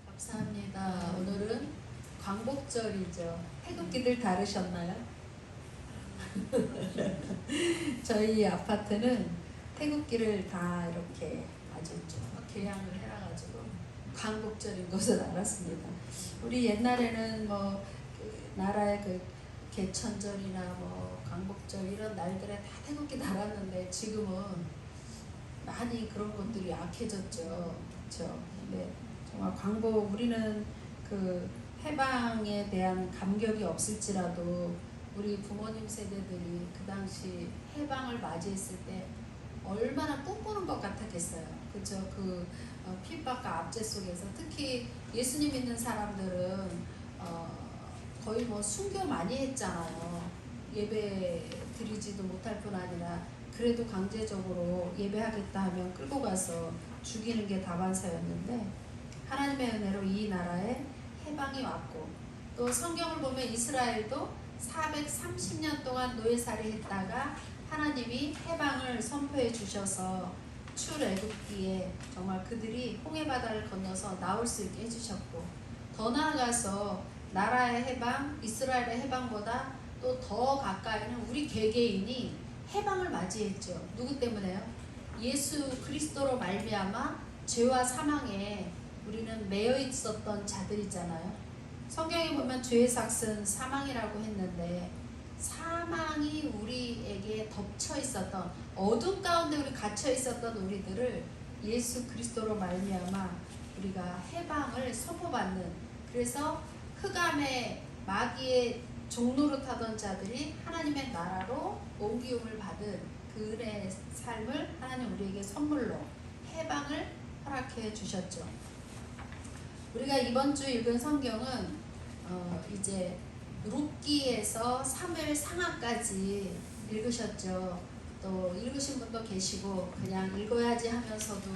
감사합니다. 오늘은 광복절이죠. 태극기들 다르셨나요? 저희 아파트는 태극기를 다 이렇게 아주 쭉 개양을 해놔가지고 광복절인 것을 알았습니다. 우리 옛날에는 그 나라의 그 개천절이나 광복절 이런 날들에 다 태극기 달았는데 지금은 많이 그런 것들이 약해졌죠. 그렇죠? 네. 정말 우리는 그 해방에 대한 감격이 없을지라도 우리 부모님 세대들이 그 당시 해방을 맞이했을 때 얼마나 꿈꾸는 것 같았겠어요. 그죠? 그 핍박과 압제 속에서 특히 예수님 믿는 사람들은 거의 순교 많이 했잖아요. 예배 드리지도 못할 뿐 아니라 그래도 강제적으로 예배하겠다 하면 끌고 가서 죽이는 게 다반사였는데 하나님의 은혜로 이 나라에 해방이 왔고 또 성경을 보면 이스라엘도 430년 동안 노예살이 했다가 하나님이 해방을 선포해 주셔서 출애굽기에 정말 그들이 홍해바다를 건너서 나올 수 있게 해주셨고 더 나아가서 나라의 해방, 이스라엘의 해방보다 또 더 가까이는 우리 개개인이 해방을 맞이했죠. 누구 때문에요? 예수 그리스도로 말미암아 죄와 사망에 우리는 매여 있었던 자들이잖아요. 성경에 보면 죄의 삭은 사망이라고 했는데 사망이 우리에게 덮쳐 있었던 어둠 가운데 우리 갇혀 있었던 우리들을 예수 그리스도로 말미암아 우리가 해방을 선포받는 그래서 흑암의 마귀의 종로로 타던 자들이 하나님의 나라로 옮기움을 받은 그 은혜의 삶을 하나님 우리에게 선물로 해방을 허락해 주셨죠. 우리가 이번 주 읽은 성경은 이제 룻기에서 사무엘 상하까지 읽으셨죠. 또 읽으신 분도 계시고 그냥 읽어야지 하면서도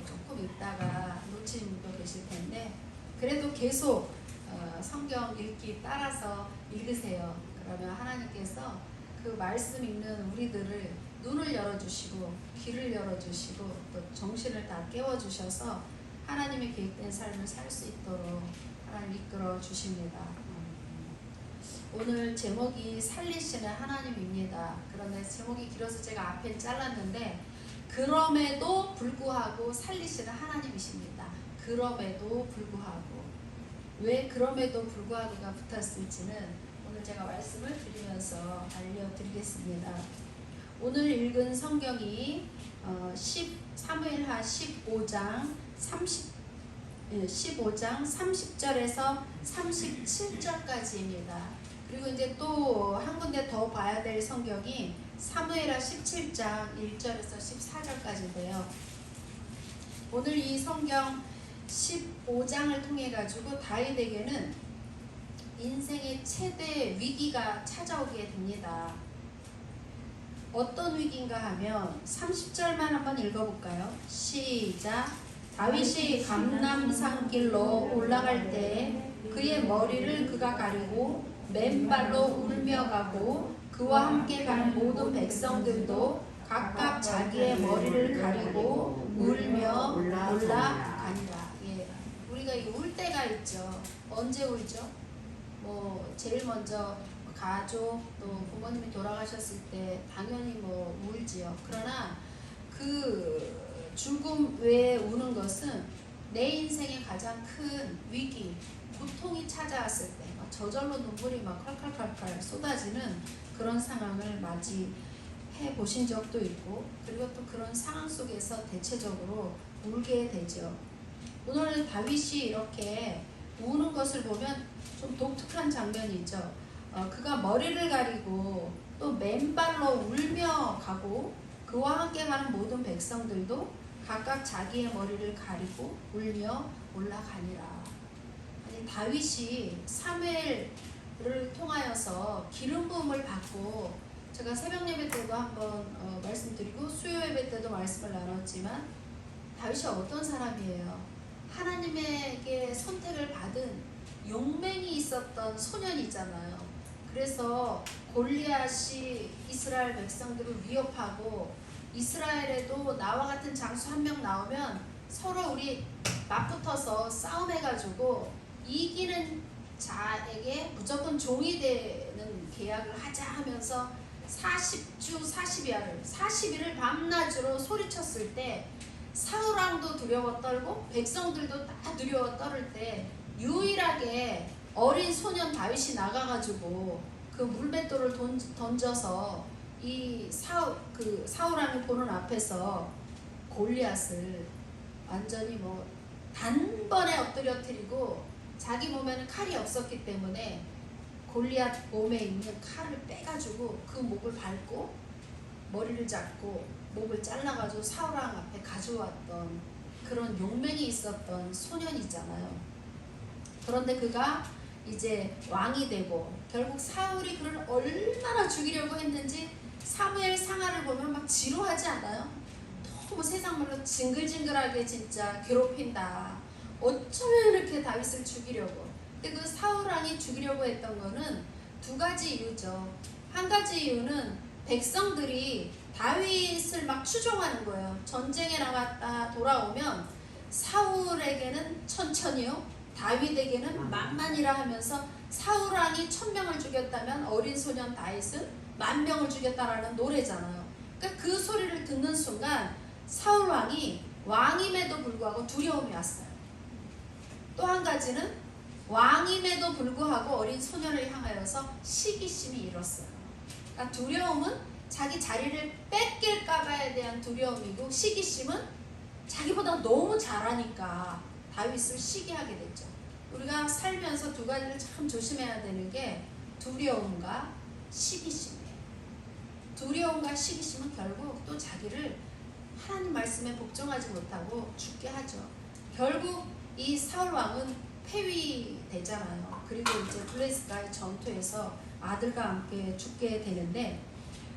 조금 읽다가 놓친 분도 계실 텐데 그래도 계속 성경 읽기 따라서 읽으세요. 그러면 하나님께서 그 말씀 읽는 우리들을 눈을 열어주시고 귀를 열어주시고 또 정신을 다 깨워주셔서 하나님의 계획된 삶을 살 수 있도록 하나님 이끌어 주십니다. 오늘 제목이 살리시는 하나님입니다. 그런데 제목이 길어서 제가 앞에 잘랐는데 그럼에도 불구하고 살리시는 하나님이십니다. 그럼에도 불구하고 왜 그럼에도 불구하고가 붙었을지는 오늘 제가 말씀을 드리면서 알려드리겠습니다. 오늘 읽은 성경이 사무엘하 15장 30절에서 37절까지입니다. 그리고 이제 또 한 군데 더 봐야 될 성경이 사무엘하 17장 1절에서 14절까지인데요. 오늘 이 성경 15장을 통해 가지고 다윗에게는 인생의 최대 위기가 찾아오게 됩니다. 어떤 위기인가 하면 30절만 한번 읽어볼까요? 시작. 다윗이 감람산길로 올라갈 때 그의 머리를 그가 가리고 맨발로 울며 가고 그와 함께 가는 모든 백성들도 각각 자기의 머리를 가리고 울며 올라가니라. 예, 우리가 울 때가 있죠. 언제 울죠? 제일 먼저 가족 또 부모님이 돌아가셨을 때 당연히 울지요. 그러나 그 죽음 외에 우는 것은 내 인생의 가장 큰 위기, 고통이 찾아왔을 때 저절로 눈물이 컬컬컬컬 쏟아지는 그런 상황을 맞이해 보신 적도 있고 그리고 또 그런 상황 속에서 대체적으로 울게 되죠. 오늘 다윗이 이렇게 우는 것을 보면 좀 독특한 장면이죠. 그가 머리를 가리고 또 맨발로 울며 가고 그와 함께 가는 모든 백성들도 각각 자기의 머리를 가리고 울며 올라가니라. 아니, 다윗이 사무엘을 통하여서 기름 부음을 받고 제가 새벽 예배 때도 한번 말씀드리고 수요 예배 때도 말씀을 나눴지만 다윗이 어떤 사람이에요? 하나님에게 선택을 받은 용맹이 있었던 소년이잖아요. 그래서 골리앗이 이스라엘 백성들을 위협하고 이스라엘에도 나와 같은 장수 한 명 나오면 서로 우리 맞붙어서 싸움해가지고 이기는 자에게 무조건 종이 되는 계약을 하자 하면서 40주 40일을 밤낮으로 소리쳤을 때 사울왕도 두려워 떨고 백성들도 다 두려워 떨을 때 유일하게 어린 소년 다윗이 나가가지고 그 물맷돌을 던져서 이 사울왕이 보는 앞에서 골리앗을 완전히 뭐 단번에 엎드려뜨리고 자기 몸에는 칼이 없었기 때문에 골리앗 몸에 있는 칼을 빼가지고 그 목을 밟고 머리를 잡고 목을 잘라가지고 사울왕 앞에 가져왔던 그런 용맹이 있었던 소년이잖아요. 그런데 그가 이제 왕이 되고 결국 사울이 그를 얼마나 죽이려고 했는지 사무엘 상하를 보면 막 지루하지 않아요? 너무 세상 말로 징글징글하게 진짜 괴롭힌다. 어쩌면 이렇게 다윗을 죽이려고. 근데 그 사울왕이 죽이려고 했던 거는 두 가지 이유죠. 한 가지 이유는 백성들이 다윗을 막 추종하는 거예요. 전쟁에 나갔다 돌아오면 사울에게는 천천히요, 다윗에게는 만만이라 하면서 사울왕이 1000명을 죽였다면 어린 소년 다윗은 10,000명을 죽였다라는 노래잖아요. 그러니까 그 소리를 듣는 순간 사울왕이 왕임에도 불구하고 두려움이 왔어요. 또 한 가지는 왕임에도 불구하고 어린 소년을 향하여서 시기심이 일었어요. 그러니까 두려움은 자기 자리를 뺏길까봐에 대한 두려움이고, 시기심은 자기보다 너무 잘하니까 다윗을 시기하게 됐죠. 우리가 살면서 두 가지를 참 조심해야 되는 게 두려움과 시기심이에요. 두려움과 시기심은 결국 또 자기를 하나님 말씀에 복종하지 못하고 죽게 하죠. 결국 이 사울 왕은 폐위되잖아요. 그리고 이제 블레셋과의 전투에서 아들과 함께 죽게 되는데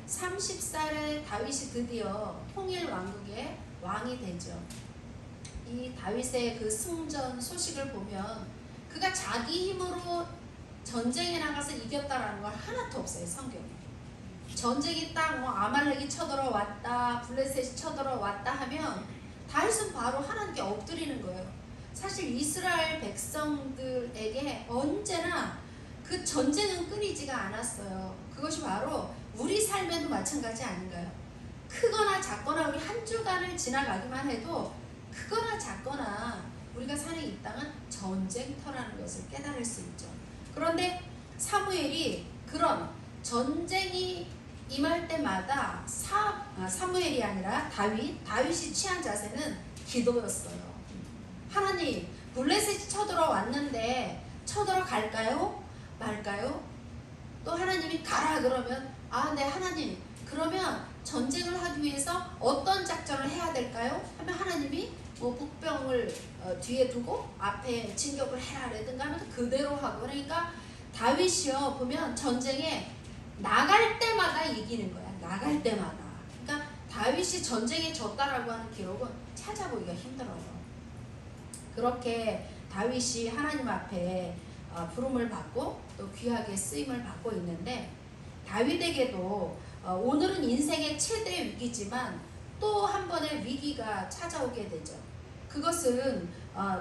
30살에 다윗이 드디어 통일 왕국의 왕이 되죠. 이 다윗의 그 승전 소식을 보면 그가 자기 힘으로 전쟁에 나가서 이겼다라는 걸 하나도 없어요, 성경에. 전쟁이 딱 뭐 아말렉이 쳐들어왔다, 블레셋이 쳐들어왔다 하면 다윗은 바로 하나님께 엎드리는 거예요. 사실 이스라엘 백성들에게 언제나 그 전쟁은 끊이지가 않았어요. 그것이 바로 우리 삶에도 마찬가지 아닌가요? 크거나 작거나 우리 한 주간을 지나가기만 해도 크거나 작거나 우리가 사는 이 땅은 전쟁터라는 것을 깨달을 수 있죠. 그런데 사무엘이 그런 전쟁이 임할 때마다 사무엘이 아니라 다윗이 취한 자세는 기도였어요. 하나님, 블레셋이 쳐들어왔는데 쳐들어갈까요? 말까요? 또 하나님이 가라 그러면 네 하나님, 그러면 전쟁을 하기 위해서 어떤 작전을 해야 될까요? 하면 하나님이 뭐 북병을 뒤에 두고 앞에 진격을 해라 라든가 하면 그대로 하고. 그러니까 다윗이요 보면 전쟁에 나갈 때마다 이기는 거야. 나갈 때마다. 그러니까 다윗이 전쟁에 졌다라고 하는 기록은 찾아보기가 힘들어요. 그렇게 다윗이 하나님 앞에 부름을 받고 또 귀하게 쓰임을 받고 있는데, 다윗에게도 오늘은 인생의 최대 위기지만 또 한 번의 위기가 찾아오게 되죠. 그것은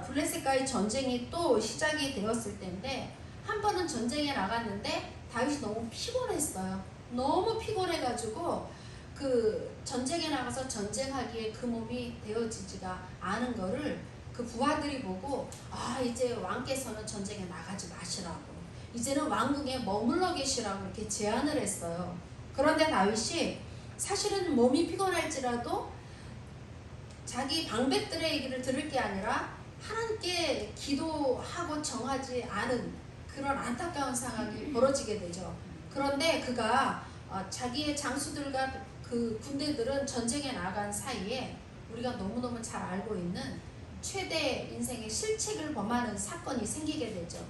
블레셋과의 전쟁이 또 시작이 되었을 때인데, 한 번은 전쟁에 나갔는데 다윗이 너무 피곤했어요. 너무 피곤해가지고 그 전쟁에 나가서 전쟁하기에 그 몸이 되어지지가 않은 거를 그 부하들이 보고 이제 왕께서는 전쟁에 나가지 마시라고, 이제는 왕궁에 머물러 계시라고 이렇게 제안을 했어요. 그런데 다윗이 사실은 몸이 피곤할지라도 자기 방백들의 얘기를 들을 게 아니라 하나님께 기도하고 정하지 않은 그런 안타까운 상황이 벌어지게 되죠. 그런데 그가 자기의 장수들과 그 군대들은 전쟁에 나간 사이에 우리가 너무너무 잘 알고 있는 최대 인생의 실책을 범하는 사건이 생기게 되죠.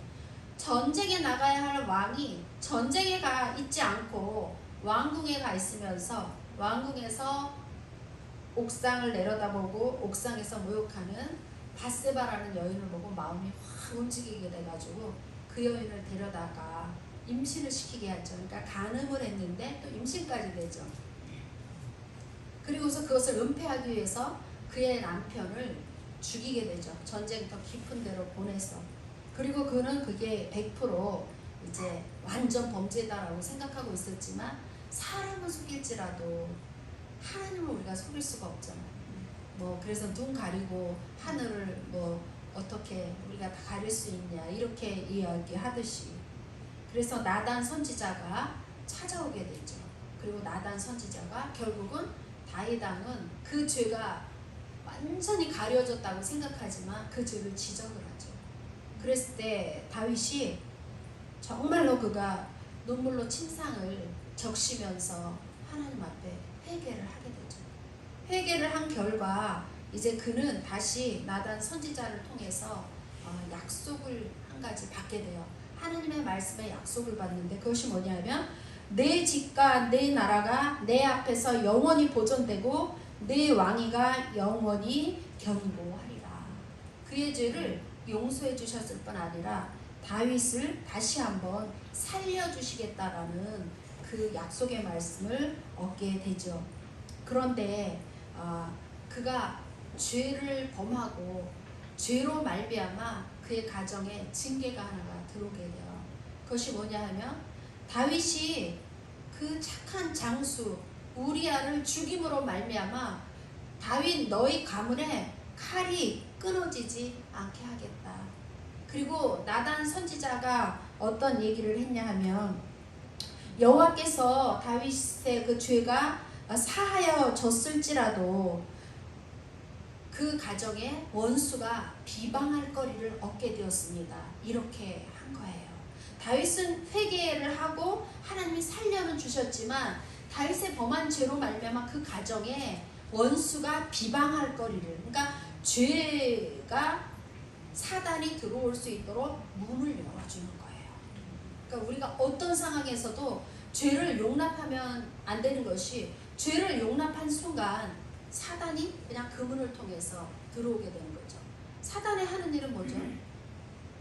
전쟁에 나가야 할 왕이 전쟁에 가 있지 않고 왕궁에 가 있으면서 왕궁에서 옥상을 내려다보고 옥상에서 모욕하는 밧세바라는 여인을 보고 마음이 확 움직이게 돼가지고 그 여인을 데려다가 임신을 시키게 하죠. 그러니까 간음을 했는데 또 임신까지 되죠. 그리고서 그것을 은폐하기 위해서 그의 남편을 죽이게 되죠. 전쟁터 깊은 데로 보내서. 그리고 그는 그게 100% 이제 완전 범죄다라고 생각하고 있었지만 사람은 속일지라도 하나님을 우리가 속일 수가 없잖아요. 뭐 그래서 눈 가리고 하늘을 뭐 어떻게 우리가 다 가릴 수 있냐 이렇게 이야기하듯이, 그래서 나단 선지자가 찾아오게 되죠. 그리고 나단 선지자가 결국은 다윗 왕은 그 죄가 완전히 가려졌다고 생각하지만 그 죄를 지적을 하죠. 그랬을 때 다윗이 정말로 그가 눈물로 침상을 적시면서 하나님 앞에 회개를 하게 되죠. 회개를 한 결과 이제 그는 다시 나단 선지자를 통해서 약속을 한 가지 받게 돼요. 하나님의 말씀에 약속을 받는데 그것이 뭐냐면 내 집과 내 나라가 내 앞에서 영원히 보존되고 내 왕위가 영원히 견고하리라. 그의 죄를 용서해 주셨을 뿐 아니라 다윗을 다시 한번 살려주시겠다라는 그 약속의 말씀을 얻게 되죠. 그런데 그가 죄를 범하고 죄로 말미암아 그의 가정에 징계가 하나가 들어오게 돼요. 그것이 뭐냐 하면 다윗이 그 착한 장수 우리아를 죽임으로 말미암아 다윗 너희 가문에 칼이 끊어지지 않게 하겠다. 그리고 나단 선지자가 어떤 얘기를 했냐 하면 여호와께서 다윗의 그 죄가 사하여졌을지라도 그 가정에 원수가 비방할 거리를 얻게 되었습니다. 이렇게 한 거예요. 다윗은 회개를 하고 하나님이 살려는 주셨지만 다윗의 범한 죄로 말미암아 그 가정에 원수가 비방할 거리를, 그러니까 죄가 사단이 들어올 수 있도록 문을 열어주는 거예요. 그러니까 우리가 어떤 상황에서도 죄를 용납하면 안 되는 것이, 죄를 용납한 순간 사단이 그냥 그 문을 통해서 들어오게 되는 거죠. 사단이 하는 일은 뭐죠?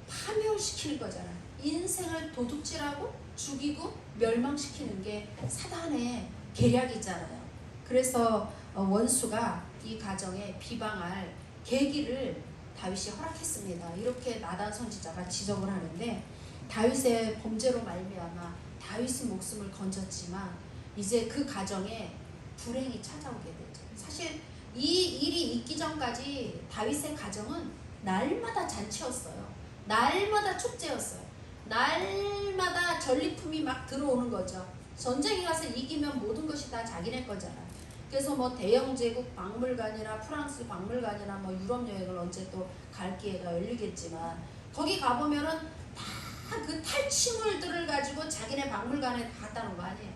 파멸시키는 거잖아요. 인생을 도둑질하고 죽이고 멸망시키는 게 사단의 계략이잖아요. 그래서 원수가 이 가정에 비방할 계기를 다윗이 허락했습니다. 이렇게 나단 선지자가 지적을 하는데 다윗의 범죄로 말미암아 다윗은 목숨을 건졌지만 이제 그 가정에 불행이 찾아오게 되죠. 사실 이 일이 있기 전까지 다윗의 가정은 날마다 잔치였어요. 날마다 축제였어요. 날마다 전리품이 막 들어오는 거죠. 전쟁에 가서 이기면 모든 것이 다 자기네 거잖아요. 그래서 뭐 대영 제국 박물관이나 프랑스 박물관이나 뭐 유럽 여행을 언제 또 갈 기회가 열리겠지만 거기 가보면은 다 그 탈취물들을 가지고 자기네 박물관에 다 갖다 놓은 거 아니에요.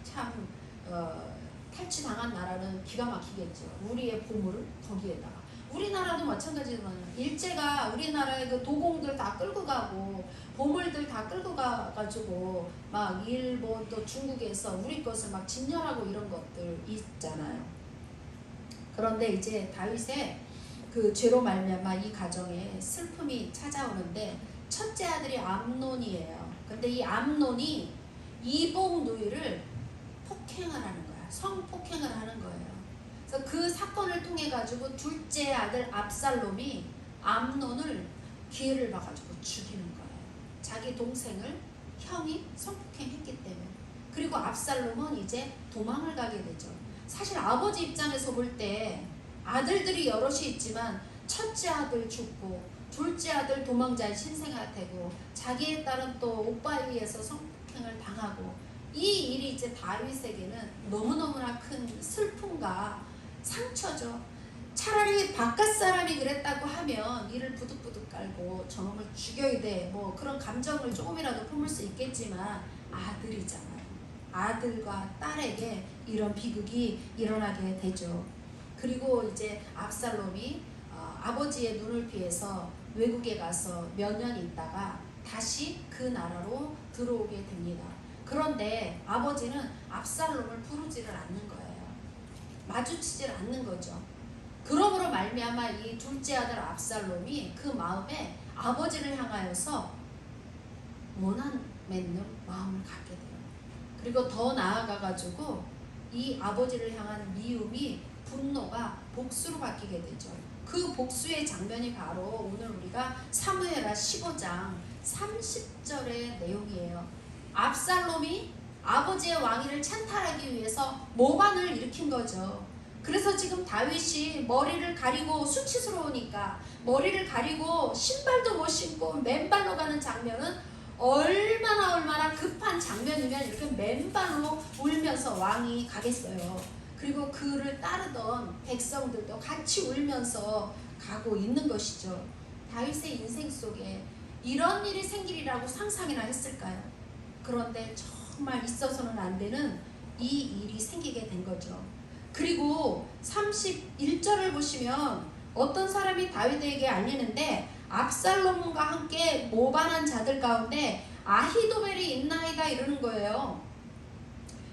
참 탈취당한 나라는 기가 막히겠죠. 우리의 보물을 거기에다가. 우리나라도 마찬가지지만 일제가 우리나라의 그 도공들 다 끌고 가고 보물들 다 끌고 가가지고 막 일본 또 중국에서 우리 것을 막 진열하고 이런 것들 있잖아요. 그런데 이제 다윗의 그 죄로 말미암아 이 가정에 슬픔이 찾아오는데 첫째 아들이 암논이에요. 근데 이 암논이 이복 누이를 폭행을 하는 거야. 성폭행을 하는 거예요. 그래서 그 사건을 통해 가지고 둘째 아들 압살롬이 암논을 기회를 봐가지고 죽이는 거예요. 자기 동생을 형이 성폭행했기 때문에. 그리고 압살롬은 이제 도망을 가게 되죠. 사실 아버지 입장에서 볼 때 아들들이 여럿이 있지만 첫째 아들 죽고 둘째 아들 도망자의 신생아 되고 자기의 딸은 또 오빠에 의해서 성폭행을 당하고, 이 일이 이제 다윗에게는 너무너무나 큰 슬픔과 상처죠. 차라리 바깥 사람이 그랬다고 하면 이를 부득부득 깔고 저놈을 죽여야 돼 뭐 그런 감정을 조금이라도 품을 수 있겠지만 아들이잖아요. 아들과 딸에게 이런 비극이 일어나게 되죠. 그리고 이제 압살롬이 아버지의 눈을 피해서 외국에 가서 몇 년 있다가 다시 그 나라로 들어오게 됩니다. 그런데 아버지는 압살롬을 부르지를 않는 거예요. 마주치질 않는 거죠. 그러므로 말미암아 이 둘째 아들 압살롬이 그 마음에 아버지를 향하여서 원한 맺는 마음을 갖게 돼요. 그리고 더 나아가가지고 이 아버지를 향한 미움이 분노가 복수로 바뀌게 되죠. 그 복수의 장면이 바로 오늘 우리가 사무엘하 15장 30절의 내용이에요. 압살롬이 아버지의 왕위를 찬탈하기 위해서 모반을 일으킨 거죠. 그래서 지금 다윗이 머리를 가리고 수치스러우니까 머리를 가리고 신발도 못 신고 맨발로 가는 장면은 얼마나 급한 장면이면 이렇게 맨발로 울면서 왕이 가겠어요. 그리고 그를 따르던 백성들도 같이 울면서 가고 있는 것이죠. 다윗의 인생 속에 이런 일이 생기리라고 상상이나 했을까요? 그런데 정말 있어서는 안 되는 이 일이 생기게 된 거죠. 그리고 31절을 보시면 어떤 사람이 다윗에게 알리는데 압살롬과 함께 모반한 자들 가운데 아히도벨이 있나이다 이러는 거예요.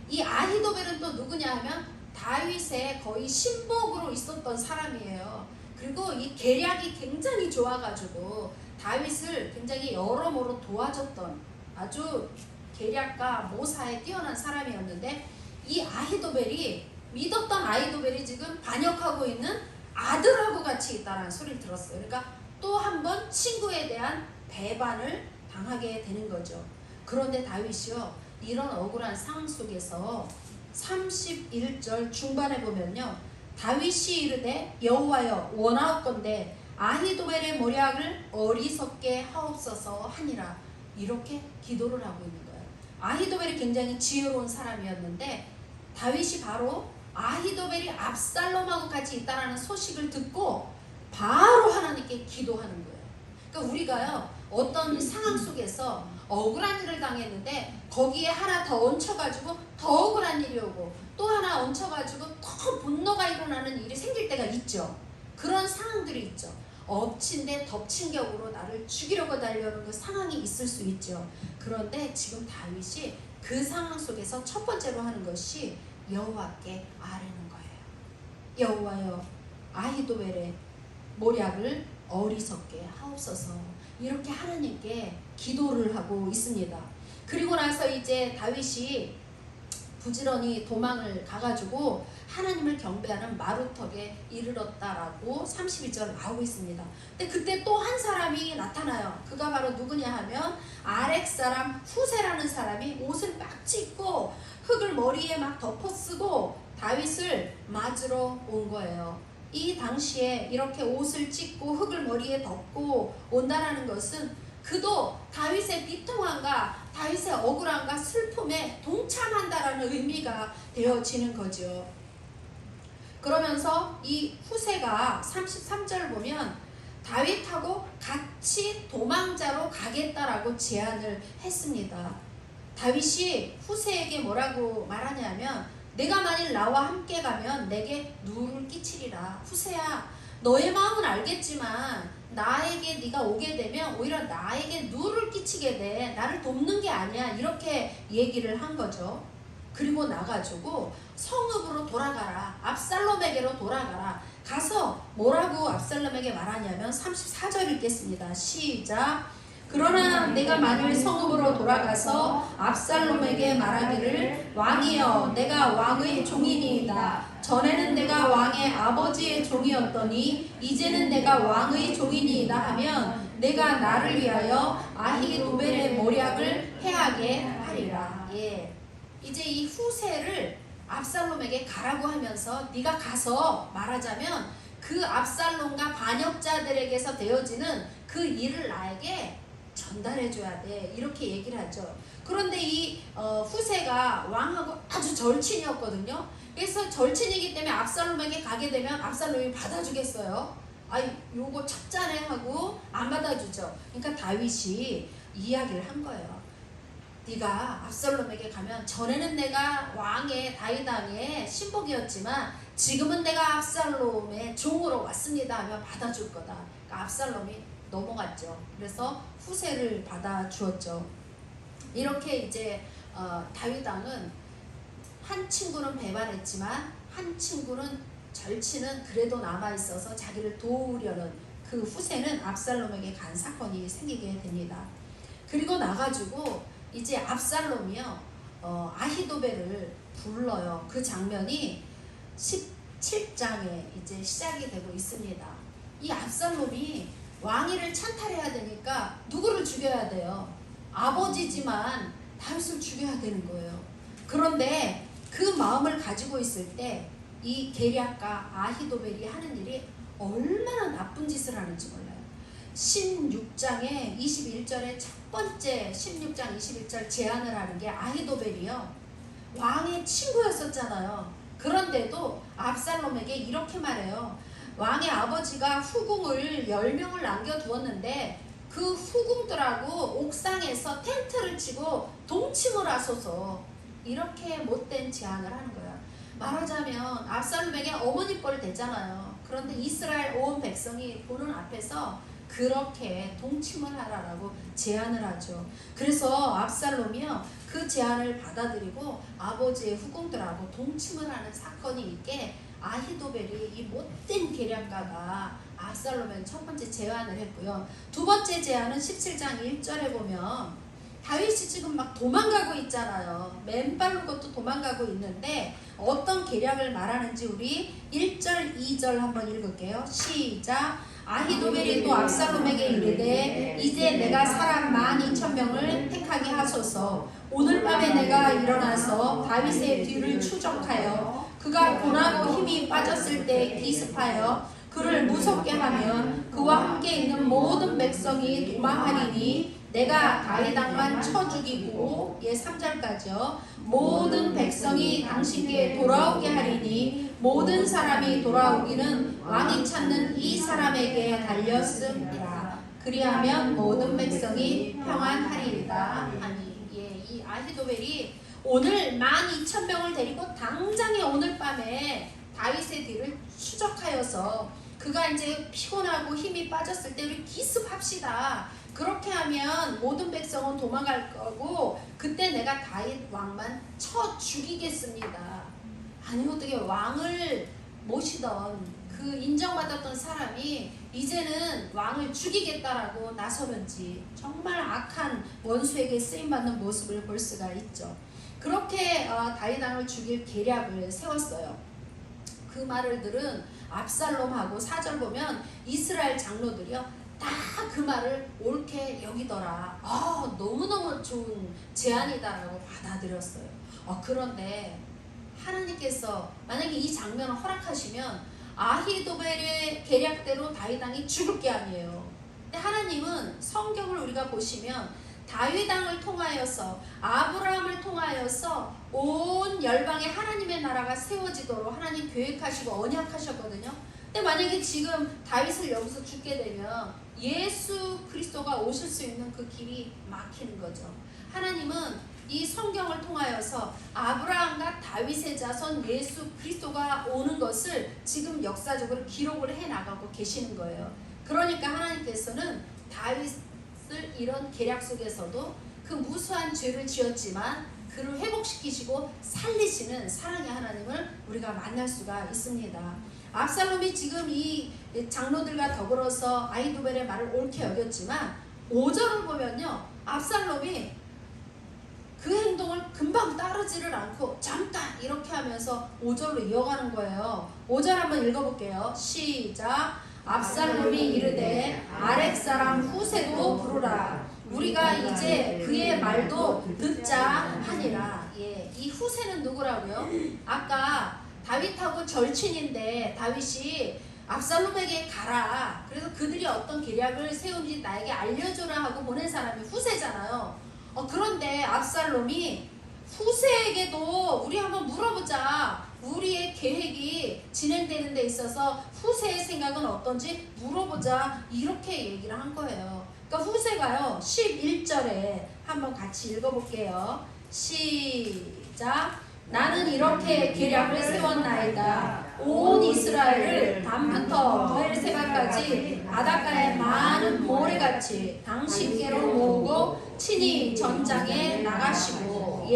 이 아히도벨은 또 누구냐 하면 다윗의 거의 신복으로 있었던 사람이에요. 그리고 이 계략이 굉장히 좋아가지고 다윗을 굉장히 여러모로 도와줬던 아주 계략과 모사에 뛰어난 사람이었는데 이 아히도벨이 믿었던 아히도벨이 지금 반역하고 있는 아들하고 같이 있다는 소리를 들었어요. 그러니까 또 한 번 친구에 대한 배반을 당하게 되는 거죠. 그런데 다윗이요, 이런 억울한 상황 속에서 31절 중반에 보면요, 다윗이 이르되 여호와여 원하옵건대 아히도벨의 모략을 어리석게 하옵소서 하니라, 이렇게 기도를 하고 있는 거예요. 아히도벨이 굉장히 지혜로운 사람이었는데 다윗이 바로 아히도벨이 압살롬하고 같이 있다는 소식을 듣고 바로 하나님께 기도하는 거예요. 그러니까 우리가요, 어떤 상황 속에서 억울한 일을 당했는데 거기에 하나 더 얹혀가지고 더 억울한 일이 오고 또 하나 얹혀가지고 더 분노가 일어나는 일이 생길 때가 있죠. 그런 상황들이 있죠. 엎친 데 덮친 격으로 나를 죽이려고 달려오는 그 상황이 있을 수 있죠. 그런데 지금 다윗이 그 상황 속에서 첫 번째로 하는 것이 여호와께 아뢰는 거예요. 여호와여 아히도벨의 모략을 어리석게 하옵소서, 이렇게 하나님께 기도를 하고 있습니다. 그리고 나서 이제 다윗이 부지런히 도망을 가가지고 하나님을 경배하는 마루턱에 이르렀다라고 31절 나오고 있습니다. 근데 그때 또 한 사람이 나타나요. 그가 바로 누구냐 하면 아렉 사람 후세라는 사람이 옷을 막 찢고 흙을 머리에 막 덮어쓰고 다윗을 맞으러 온 거예요. 이 당시에 이렇게 옷을 찢고 흙을 머리에 덮고 온다라는 것은 그도 다윗의 비통함과 다윗의 억울함과 슬픔에 동참한다라는 의미가 되어지는 거죠. 그러면서 이 후세가 33절 보면 다윗하고 같이 도망자로 가겠다라고 제안을 했습니다. 다윗이 후세에게 뭐라고 말하냐면 내가 만일 나와 함께 가면 내게 누를 끼치리라. 후세야, 너의 마음은 알겠지만 나에게 네가 오게 되면 오히려 나에게 누를 끼치게 돼. 나를 돕는 게 아니야. 이렇게 얘기를 한 거죠. 그리고 나가지고 성읍으로 돌아가라. 압살롬에게로 돌아가라. 가서 뭐라고 압살롬에게 말하냐면 34절 읽겠습니다. 시작. 그러나 내가 만일 성읍으로 돌아가서 압살롬에게 말하기를 왕이여 내가 왕의 종이니이다. 전에는 내가 왕의 아버지의 종이었더니 이제는 내가 왕의 종이니이다 하면 내가 나를 위하여 아히도벨의 모략을 해하게 하리라. 예. 이제 이 후세를 압살롬에게 가라고 하면서 네가 가서 말하자면 그 압살롬과 반역자들에게서 되어지는 그 일을 나에게 전달해줘야 돼, 이렇게 얘기를 하죠. 그런데 이 후세가 왕하고 아주 절친이었거든요. 그래서 절친이기 때문에 압살롬에게 가게 되면 압살롬이 받아주겠어요? 아이 요거 찹잖해 하고 안 받아주죠. 그러니까 다윗이 이야기를 한 거예요. 네가 압살롬에게 가면 전에는 내가 왕의 다윗 왕의 신복이었지만 지금은 내가 압살롬의 종으로 왔습니다 하면 받아줄 거다. 그러니까 압살롬이 넘어갔죠. 그래서 후세를 받아주었죠. 이렇게 이제 다윗 왕은 한 친구는 배반했지만 한 친구는 절친은 그래도 남아있어서 자기를 도우려는 그 후세는 압살롬에게 간 사건이 생기게 됩니다. 그리고 나가지고 이제 압살롬이요, 아히도벨을 불러요. 그 장면이 17장에 이제 시작이 되고 있습니다. 이 압살롬이 왕위를 찬탈해야 되니까 누구를 죽여야 돼요? 아버지지만 다윗을 죽여야 되는 거예요. 그런데 그 마음을 가지고 있을 때 이 계략가 아히도벨이 하는 일이 얼마나 나쁜 짓을 하는지 몰라요. 16장에 21절에 첫 번째 16장 21절 제안을 하는 게 아히도벨이요, 왕의 친구였었잖아요. 그런데도 압살롬에게 이렇게 말해요. 왕의 아버지가 후궁을 10명을 남겨두었는데 그 후궁들하고 옥상에서 텐트를 치고 동침을 하소서. 이렇게 못된 제안을 하는 거예요. 말하자면 압살롬에게 어머니 뻘 되잖아요. 그런데 이스라엘 온 백성이 보는 앞에서 그렇게 동침을 하라고 제안을 하죠. 그래서 압살롬이요, 그 제안을 받아들이고 아버지의 후궁들하고 동침을 하는 사건이 있게 아히도벨이 이 못된 계략가가 압살롬의 첫 번째 제안을 했고요. 두 번째 제안은 17장 1절에 보면 다윗이 지금 막 도망가고 있잖아요. 맨발로 것도 도망가고 있는데 어떤 계략을 말하는지 우리 1절 2절 한번 읽을게요. 시작. 아히도벨이 또 압살롬에게 이르되 이제 내가 사람 12,000명을 택하게 하소서. 오늘 밤에 내가 일어나서 다윗의 뒤를 추적하여 그가 고나고 힘이 빠졌을 때 기습하여 그를 무섭게 하면 그와 함께 있는 모든 백성이 도망하리니 내가 다윗 왕만 쳐 죽이고 3절까지요. 모든 백성이 당신께 돌아오게 하리니 모든 사람이 돌아오기는 왕이 찾는 이 사람에게 달렸음이라. 그리하면 모든 백성이 평안하리이다 하니. 이 아히도벨이 오늘 12,000명을 데리고 당장에 오늘 밤에 다윗의 뒤를 추적하여서 그가 이제 피곤하고 힘이 빠졌을 때 우리 기습합시다. 그렇게 하면 모든 백성은 도망갈 거고 그때 내가 다윗 왕만 쳐 죽이겠습니다. 아니 어떻게 왕을 모시던 그 인정받았던 사람이 이제는 왕을 죽이겠다라고 나서는지 정말 악한 원수에게 쓰임받는 모습을 볼 수가 있죠. 그렇게 다윗 왕을 죽일 계략을 세웠어요. 그 말을 들은 압살롬하고 4절 보면 이스라엘 장로들이요 다 그 말을 옳게 여기더라. 너무너무 좋은 제안이다라고 받아들였어요. 그런데 하나님께서 만약에 이 장면을 허락하시면 아히도벨의 계략대로 다윗 왕이 죽을 게 아니에요. 근데 하나님은 성경을 우리가 보시면 다윗 왕을 통하여서 아브라함을 통하여서 온 열방에 하나님의 나라가 세워지도록 하나님 계획하시고 언약하셨거든요. 근데 만약에 지금 다윗을 여기서 죽게 되면 예수 그리스도가 오실 수 있는 그 길이 막히는 거죠. 하나님은 이 성경을 통하여서 아브라함과 다윗의 자손 예수 그리스도가 오는 것을 지금 역사적으로 기록을 해나가고 계시는 거예요. 그러니까 하나님께서는 다윗을 이런 계략 속에서도 그 무수한 죄를 지었지만 그를 회복시키시고 살리시는 사랑의 하나님을 우리가 만날 수가 있습니다. 압살롬이 지금 이 장로들과 더불어서 아히도벨의 말을 옳게 여겼지만 5절을 보면요, 압살롬이 그 행동을 금방 따르지를 않고 잠깐 이렇게 하면서 5절로 이어가는 거예요. 5절 한번 읽어볼게요. 시작. 압살롬이 이르되 아렉 사람 후세도 부르라. 우리가 이제 그의 말도 듣자 하니라. 이 후세는 누구라고요? 아까 다윗하고 절친인데 다윗이 압살롬에게 가라. 그래서 그들이 어떤 계략을 세운지 나에게 알려줘라 하고 보낸 사람이 후세잖아요. 그런데 압살롬이 후세에게도 우리 한번 물어보자. 우리의 계획이 진행되는 데 있어서 후세의 생각은 어떤지 물어보자. 이렇게 얘기를 한 거예요. 그러니까 후세가요 11절에 한번 같이 읽어볼게요. 시작. 나는 이렇게 계략을 세웠나이다. 온 이스라엘을 단부터 브엘세바까지 바닷가에 많은 모래같이 당신께로 모으고 친히 전장에 나가시고.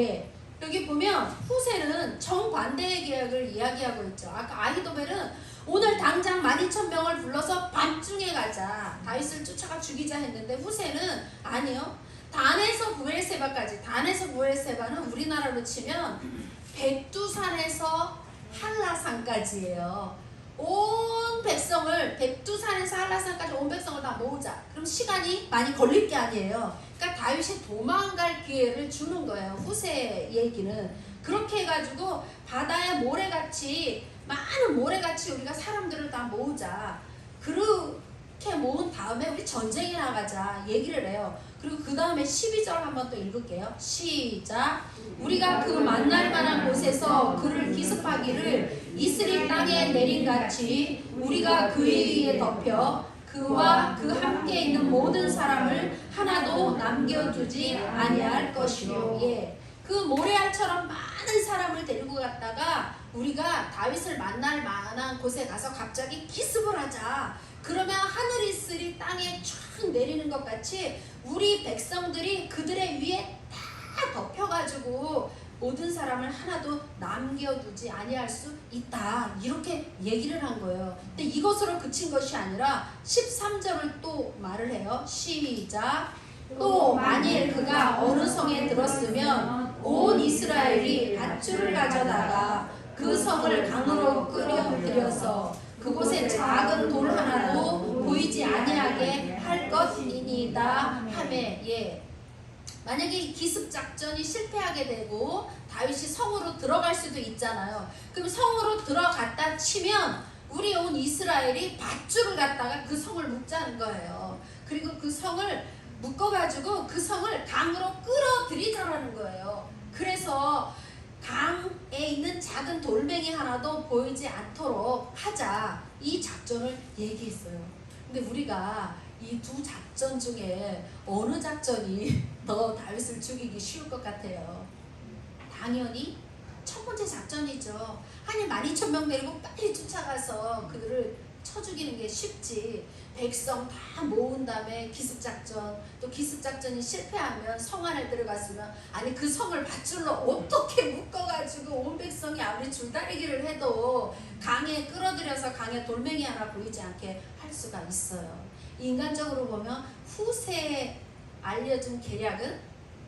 여기 보면 후세는 정반대의 계획을 이야기하고 있죠. 아까 아히도벨은 오늘 당장 12,000명을 불러서 밤중에 가자, 다윗을 쫓아가 죽이자 했는데 후세는 아니요, 단에서 부엘세바까지. 단에서 부엘세바는 우리나라로 치면 백두산에서 한라산까지예요. 온 백성을, 백두산에서 한라산까지 온 백성을 다 모으자. 그럼 시간이 많이 걸릴 게 아니에요. 그러니까 다윗이 도망갈 기회를 주는 거예요. 후세 얘기는. 그렇게 해가지고 바다에 모래같이, 많은 모래같이 우리가 사람들을 다 모으자. 그렇게 모은 다음에 우리 전쟁에 나가자 얘기를 해요. 그리고 그 다음에 12절 한번 또 읽을게요. 시작. 우리가 그 만날 만한 곳에서 그를 기습하기를 이스라엘 땅에 내린같이 우리가 그 위에 덮여 그와 그 함께 있는 모든 사람을 하나도 남겨두지 아니할 것이요. 예. 그 모래알처럼 많은 사람을 데리고 갔다가 우리가 다윗을 만날 만한 곳에 가서 갑자기 기습을 하자. 그러면 하늘이 쓰리 땅에 쫙 내리는 것 같이 우리 백성들이 그들의 위에 다 덮여가지고 모든 사람을 하나도 남겨두지 아니할 수 있다. 이렇게 얘기를 한 거예요. 근데 이것으로 그친 것이 아니라 13절을 또 말을 해요. 시작. 또 만일 그가 어느 성에 들었으면 온 이스라엘이 밧줄을 가져다가 그 성을 강으로 끌어들여서 그곳에 작은 돌 하나도 보이지 아니하게 할 것이니이다 하매. 예. 만약에 이 기습 작전이 실패하게 되고 다윗이 성으로 들어갈 수도 있잖아요. 그럼 성으로 들어갔다 치면 우리 온 이스라엘이 밧줄을 갖다가 그 성을 묶자는 거예요. 그리고 그 성을 묶어가지고 그 성을 강으로 끌어들이자라는 거예요. 그래서 강에 있는 작은 돌멩이 하나도 보이지 않도록 하자. 이 작전을 얘기했어요. 근데 우리가 이 두 작전 중에 어느 작전이 더 다윗을 죽이기 쉬울 것 같아요? 당연히 첫 번째 작전이죠. 한 12,000명 데리고 빨리 쫓아가서 그들을 쳐 죽이는 게 쉽지. 백성 다 모은 다음에 기습작전, 또 기습작전이 실패하면 성 안에 들어갔으면, 아니 그 성을 밧줄로 어떻게 묶어가지고 온 백성이 아무리 줄다리기를 해도 강에 끌어들여서 강에 돌멩이 하나 보이지 않게 할 수가 있어요. 인간적으로 보면 후세에 알려준 계략은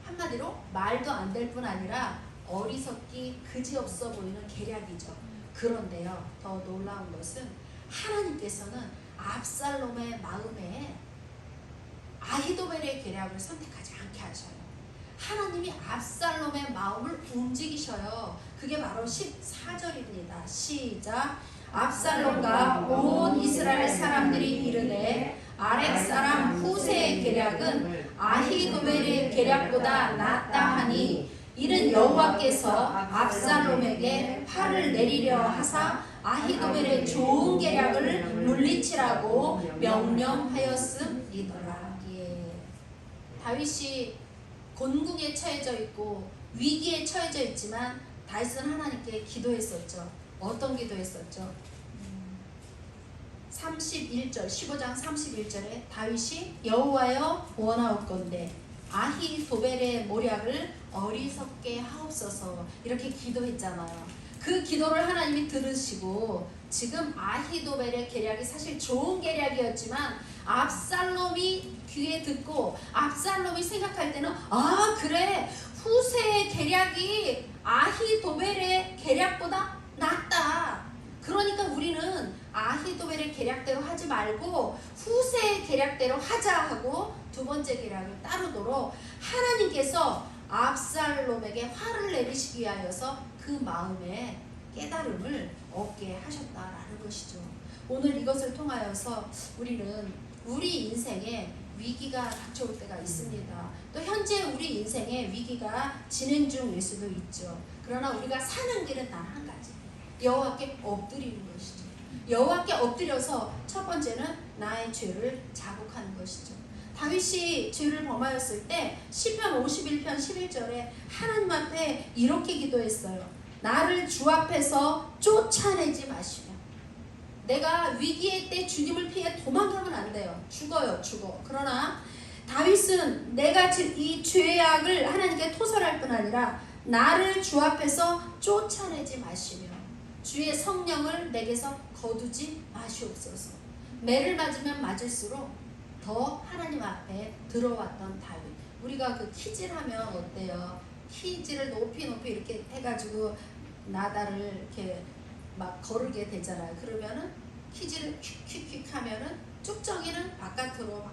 한마디로 말도 안 될 뿐 아니라 어리석기 그지없어 보이는 계략이죠. 그런데요, 더 놀라운 것은 하나님께서는 압살롬의 마음에 아히도벨의 계략을 선택하지 않게 하셔요. 하나님이 압살롬의 마음을 움직이셔요. 그게 바로 14절입니다. 시작. 압살롬과 온 이스라엘 사람들이 이르되 아렉 사람 후세의 계략은 아히도벨의 계략보다 낫다 하니 이는 여호와께서 압살롬에게 팔을 내리려 하사 아히도벨의 좋은 계략을 물리치라고 명령하였음이더라. 예. 다윗이 곤궁에 처해져 있고 위기에 처해져 있지만 다윗은 하나님께 기도했었죠. 어떤 기도했었죠? 31절, 15장 31절에 다윗이 여호와여 원하옵건대 아히도벨의 모략을 어리석게 하옵소서, 이렇게 기도했잖아요. 그 기도를 하나님이 들으시고 지금 아히도벨의 계략이 사실 좋은 계략이었지만 압살롬이 귀에 듣고 압살롬이 생각할 때는 아 그래, 후세의 계략이 아히도벨의 계략보다 낫다. 그러니까 우리는 아히도벨의 계략대로 하지 말고 후세의 계략대로 하자 하고 두 번째 계략을 따르도록 하나님께서 압살롬에게 화를 내리시기 위하여서 그 마음에 깨달음을 얻게 하셨다라는 것이죠. 오늘 이것을 통하여서 우리는 우리 인생에 위기가 닥쳐올 때가 있습니다. 또 현재 우리 인생에 위기가 진행 중일 수도 있죠. 그러나 우리가 사는 길은 단 한 가지, 여호와께 엎드리는 것이죠. 여호와께 엎드려서 첫 번째는 나의 죄를 자복하는 것이죠. 다윗이 죄를 범하였을 때 시편 51편 11절에 하나님 앞에 이렇게 기도했어요. 나를 주 앞에서 쫓아내지 마시며. 내가 위기의 때 주님을 피해 도망가면 안 돼요. 죽어요, 죽어. 그러나 다윗은 내가 이 죄악을 하나님께 토설할 뿐 아니라 나를 주 앞에서 쫓아내지 마시며 주의 성령을 내게서 거두지 마시옵소서. 매를 맞으면 맞을수록 더 하나님 앞에 들어왔던 다윗. 우리가 그 키질하면 어때요? 키질을 높이 이렇게 해가지고 나다를 이렇게 막 거르게 되잖아요. 그러면은 키질을 퀵 하면은 쭉정이는 바깥으로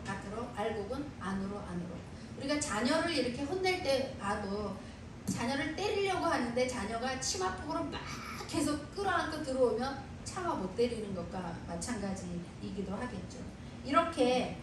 알곡은 안으로. 우리가 자녀를 이렇게 혼낼 때 봐도 자녀를 때리려고 하는데 자녀가 치마폭으로 막 계속 끌어안고 들어오면 차마 못 때리는 것과 마찬가지이기도 하겠죠. 이렇게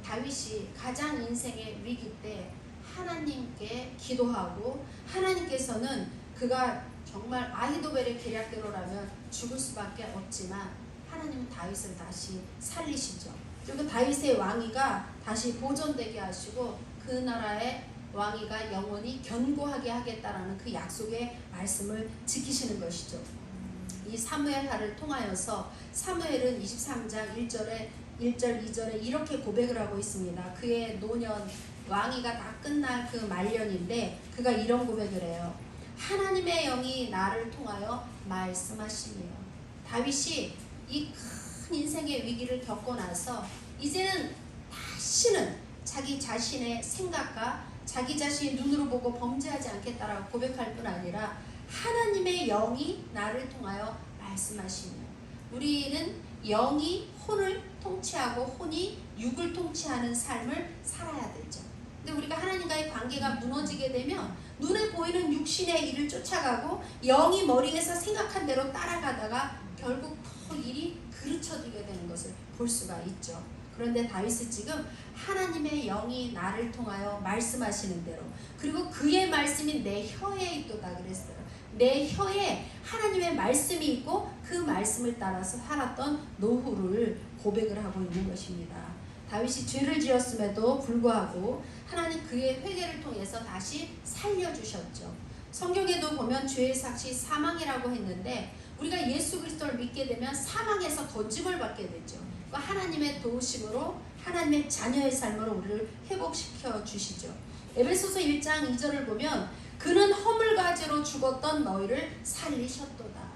다윗이 가장 인생의 위기 때 하나님께 기도하고 하나님께서는 그가 정말 아히도벨의 계략대로라면 죽을 수밖에 없지만 하나님은 다윗을 다시 살리시죠. 그리고 다윗의 왕위가 다시 보존되게 하시고 그 나라의 왕위가 영원히 견고하게 하겠다라는 그 약속의 말씀을 지키시는 것이죠. 이 사무엘하를 통하여서 사무엘은 23장 1절 2절에 이렇게 고백을 하고 있습니다. 그의 노년 왕위가 다 끝날 그 말년인데 그가 이런 고백을 해요. 하나님의 영이 나를 통하여 말씀하시네요. 다윗이 이 큰 인생의 위기를 겪고 나서 이제는 다시는 자기 자신의 생각과 자기 자신이 눈으로 보고 범죄하지 않겠다라고 고백할 뿐 아니라 하나님의 영이 나를 통하여 말씀하시네요. 우리는 영이 혼을 통치하고 혼이 육을 통치하는 삶을 살아야 되죠. 근데 우리가 하나님과의 관계가 무너지게 되면 눈에 보이는 육신의 일을 쫓아가고 영이 머리에서 생각한 대로 따라가다가 결국 그 일이 그르쳐지게 되는 것을 볼 수가 있죠. 그런데 다윗은 지금 하나님의 영이 나를 통하여 말씀하시는 대로 그리고 그의 말씀이 내 혀에 있도다 그랬어요. 내 혀에 하나님의 말씀이 있고 그 말씀을 따라서 살았던 노후를 고백을 하고 있는 것입니다. 다윗이 죄를 지었음에도 불구하고 하나님 그의 회개를 통해서 다시 살려주셨죠. 성경에도 보면 죄의 삭시 사망이라고 했는데 우리가 예수 그리스도를 믿게 되면 사망에서 건짐을 받게 되죠. 하나님의 도우심으로 하나님의 자녀의 삶으로 우리를 회복시켜 주시죠. 에베소서 1장 2절을 보면 그는 허물과 죄로 죽었던 너희를 살리셨도다.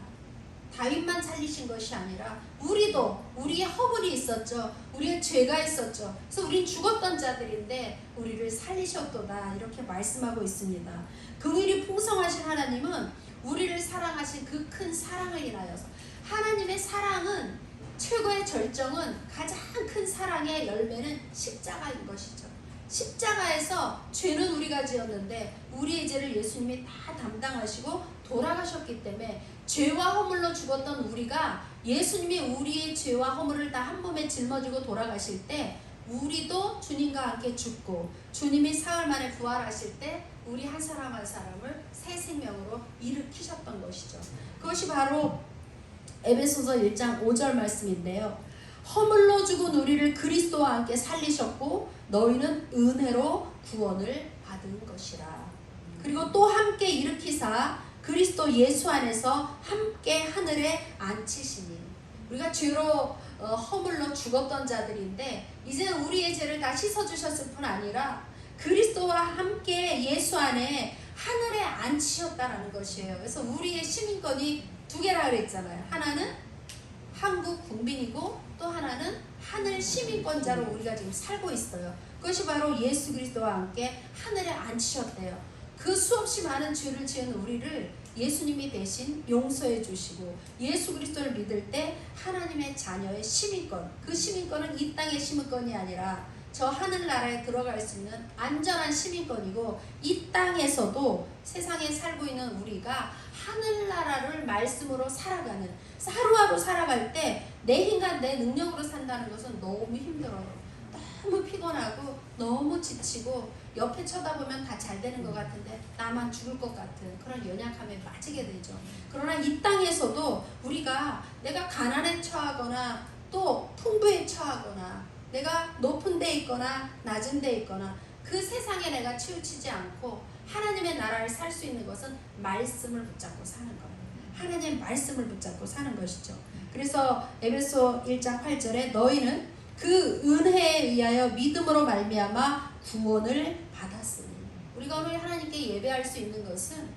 다윗만 살리신 것이 아니라 우리도 우리의 허물이 있었죠. 우리의 죄가 있었죠. 그래서 우린 죽었던 자들인데 우리를 살리셨도다 이렇게 말씀하고 있습니다. 긍휼이 풍성하신 하나님은 우리를 사랑하신 그 큰 사랑을 인하여서 하나님의 사랑은 최고의 절정은 가장 큰 사랑의 열매는 십자가인 것이죠. 십자가에서 죄는 우리가 지었는데 우리의 죄를 예수님이 다 담당하시고 돌아가셨기 때문에 죄와 허물로 죽었던 우리가 예수님이 우리의 죄와 허물을 다 한 몸에 짊어지고 돌아가실 때 우리도 주님과 함께 죽고 주님이 사흘 만에 부활하실 때 우리 한 사람 한 사람을 새 생명으로 일으키셨던 것이죠. 그것이 바로 에베소서 1장 5절 말씀인데요. 허물로 죽은 우리를 그리스도와 함께 살리셨고 너희는 은혜로 구원을 받은 것이라. 그리고 또 함께 일으키사 그리스도 예수 안에서 함께 하늘에 앉히시니. 우리가 죄로 허물로 죽었던 자들인데 이제 우리의 죄를 다 씻어주셨을 뿐 아니라 그리스도와 함께 예수 안에 하늘에 앉히셨다라는 것이에요. 그래서 우리의 시민권이 두 개라 그랬잖아요. 하나는 한국 국민이고 또 하나는 하늘 시민권자로 우리가 지금 살고 있어요. 그것이 바로 예수 그리스도와 함께 하늘에 앉히셨대요. 그 수없이 많은 죄를 지은 우리를 예수님이 대신 용서해 주시고 예수 그리스도를 믿을 때 하나님의 자녀의 시민권, 그 시민권은 이 땅의 시민권이 아니라 저 하늘나라에 들어갈 수 있는 안전한 시민권이고 이 땅에서도 세상에 살고 있는 우리가 하늘나라를 말씀으로 살아가는 하루하루 살아갈 때 내 힘과 내 능력으로 산다는 것은 너무 힘들어요. 너무 피곤하고 너무 지치고 옆에 쳐다보면 다 잘 되는 것 같은데 나만 죽을 것 같은 그런 연약함에 빠지게 되죠. 그러나 이 땅에서도 우리가 내가 가난에 처하거나 또 풍부에 처하거나 내가 높은 데 있거나 낮은 데 있거나 그 세상에 내가 치우치지 않고 하나님의 나라를 살 수 있는 것은 말씀을 붙잡고 사는 거예요. 하나님의 말씀을 붙잡고 사는 것이죠. 그래서 에베소 1장 8절에 너희는 그 은혜에 의하여 믿음으로 말미암아 구원을 받았으니. 우리가 오늘 하나님께 예배할 수 있는 것은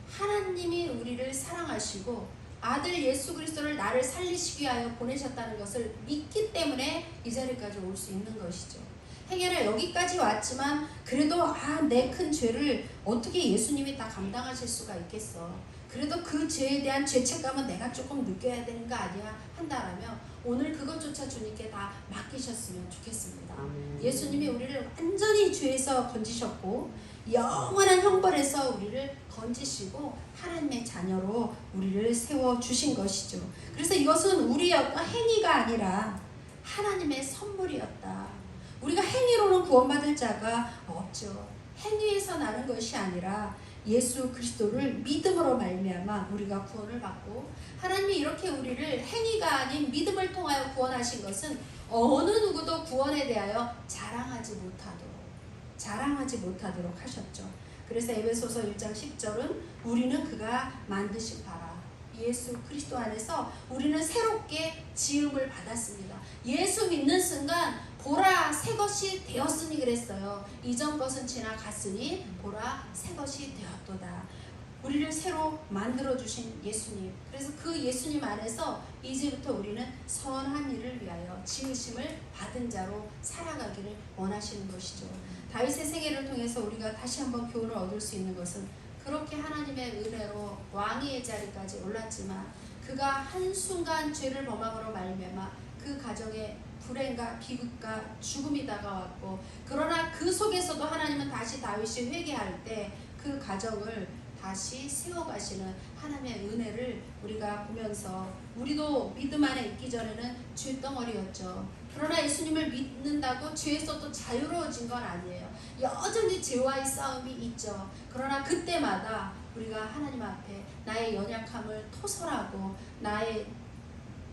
하나님이 우리를 사랑하시고 아들 예수 그리스도를 나를 살리시기 위하여 보내셨다는 것을 믿기 때문에 이 자리까지 올 수 있는 것이죠. 행여라 여기까지 왔지만 그래도 내 큰 죄를 어떻게 예수님이 다 감당하실 수가 있겠어. 그래도 그 죄에 대한 죄책감은 내가 조금 느껴야 되는 거 아니야 한다라면 오늘 그것조차 주님께 다 맡기셨으면 좋겠습니다. 예수님이 우리를 완전히 죄에서 건지셨고 영원한 형벌에서 우리를 건지시고 하나님의 자녀로 우리를 세워주신 것이죠. 그래서 이것은 우리의 어떤 행위가 아니라 하나님의 선물이었다. 우리가 행위로는 구원받을 자가 없죠. 행위에서 나는 것이 아니라 예수 그리스도를 믿음으로 말미암아 우리가 구원을 받고 하나님이 이렇게 우리를 행위가 아닌 믿음을 통하여 구원하신 것은 어느 누구도 구원에 대하여 자랑하지 못하도록 하셨죠. 그래서 에베소서 1장 10절은 우리는 그가 만드신 바라 예수 그리스도 안에서 우리는 새롭게 지음을 받았습니다. 예수 믿는 순간 보라 새 것이 되었으니 그랬어요. 이전 것은 지나갔으니 보라 새 것이 되었도다. 우리를 새로 만들어주신 예수님. 그래서 그 예수님 안에서 이제부터 우리는 선한 일을 위하여 지으심을 받은 자로 살아가기를 원하시는 것이죠. 다윗의 생애를 통해서 우리가 다시 한번 교훈을 얻을 수 있는 것은 그렇게 하나님의 은혜로 왕위의 자리까지 올랐지만 그가 한순간 죄를 범함으로 말미암아 그 가정에 불행과 비극과 죽음이 다가왔고 그러나 그 속에서도 하나님은 다시 다윗이 회개할 때 그 가정을 다시 세워가시는 하나님의 은혜를 우리가 보면서 우리도 믿음 안에 있기 전에는 죄덩어리였죠. 그러나 예수님을 믿는다고 죄에서 또 자유로워진 건 아니에요. 여전히 죄와의 싸움이 있죠. 그러나 그때마다 우리가 하나님 앞에 나의 연약함을 토설하고 나의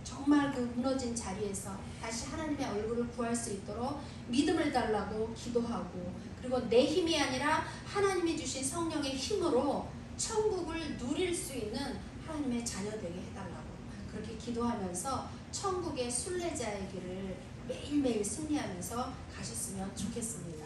정말 그 무너진 자리에서 다시 하나님의 얼굴을 구할 수 있도록 믿음을 달라고 기도하고 그리고 내 힘이 아니라 하나님이 주신 성령의 힘으로 천국을 누릴 수 있는 하나님의 자녀 되게 해달라고 그렇게 기도하면서 천국의 순례자의 길을 매일매일 승리하면서 가셨으면 좋겠습니다.